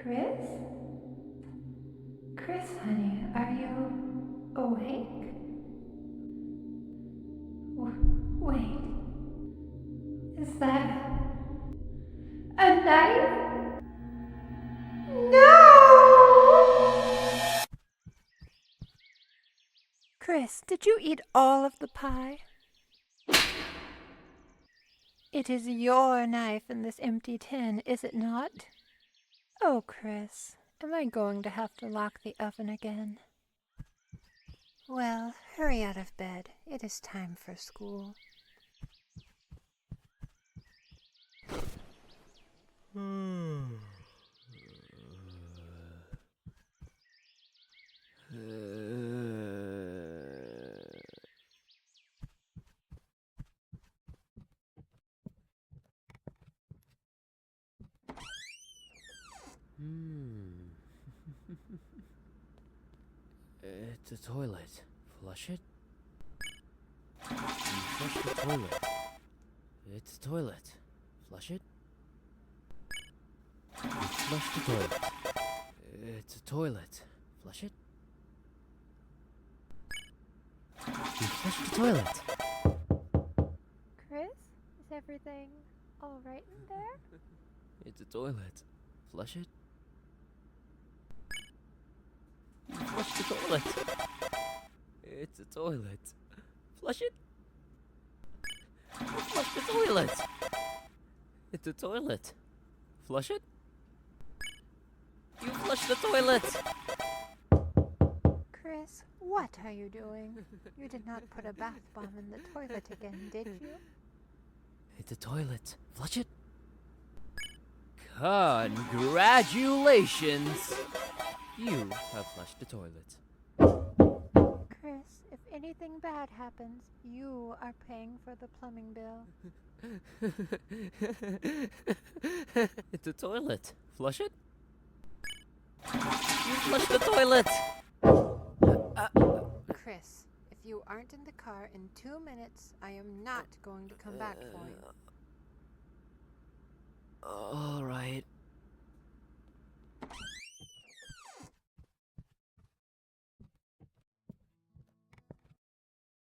Kris? Kris, honey, are you awake? Wait. Is that a knife? No! Kris, did you eat all of the pie? It is your knife in this empty tin, is it not? Oh, Kris, am I going to have to lock the oven again? Well, hurry out of bed. It is time for school. It's a toilet. Flush it. You flush the toilet. It's a toilet. Flush it. You flush the toilet. It's a toilet. Flush it. You flush the toilet. Kris, is everything all right in there? It's a toilet. Flush it. You flush the toilet. It's a toilet. Flush it. You flush the toilet. It's a toilet. Flush it. You flush the toilet. Kris, what are you doing? You did not put a bath bomb in the toilet again, did you? It's a toilet. Flush it. Congratulations! You have flushed the toilet. Kris, if anything bad happens, you are paying for the plumbing bill. It's a toilet. Flush it. You flush the toilet. Kris, if you aren't in the car in 2 minutes, I am not going to come back for you.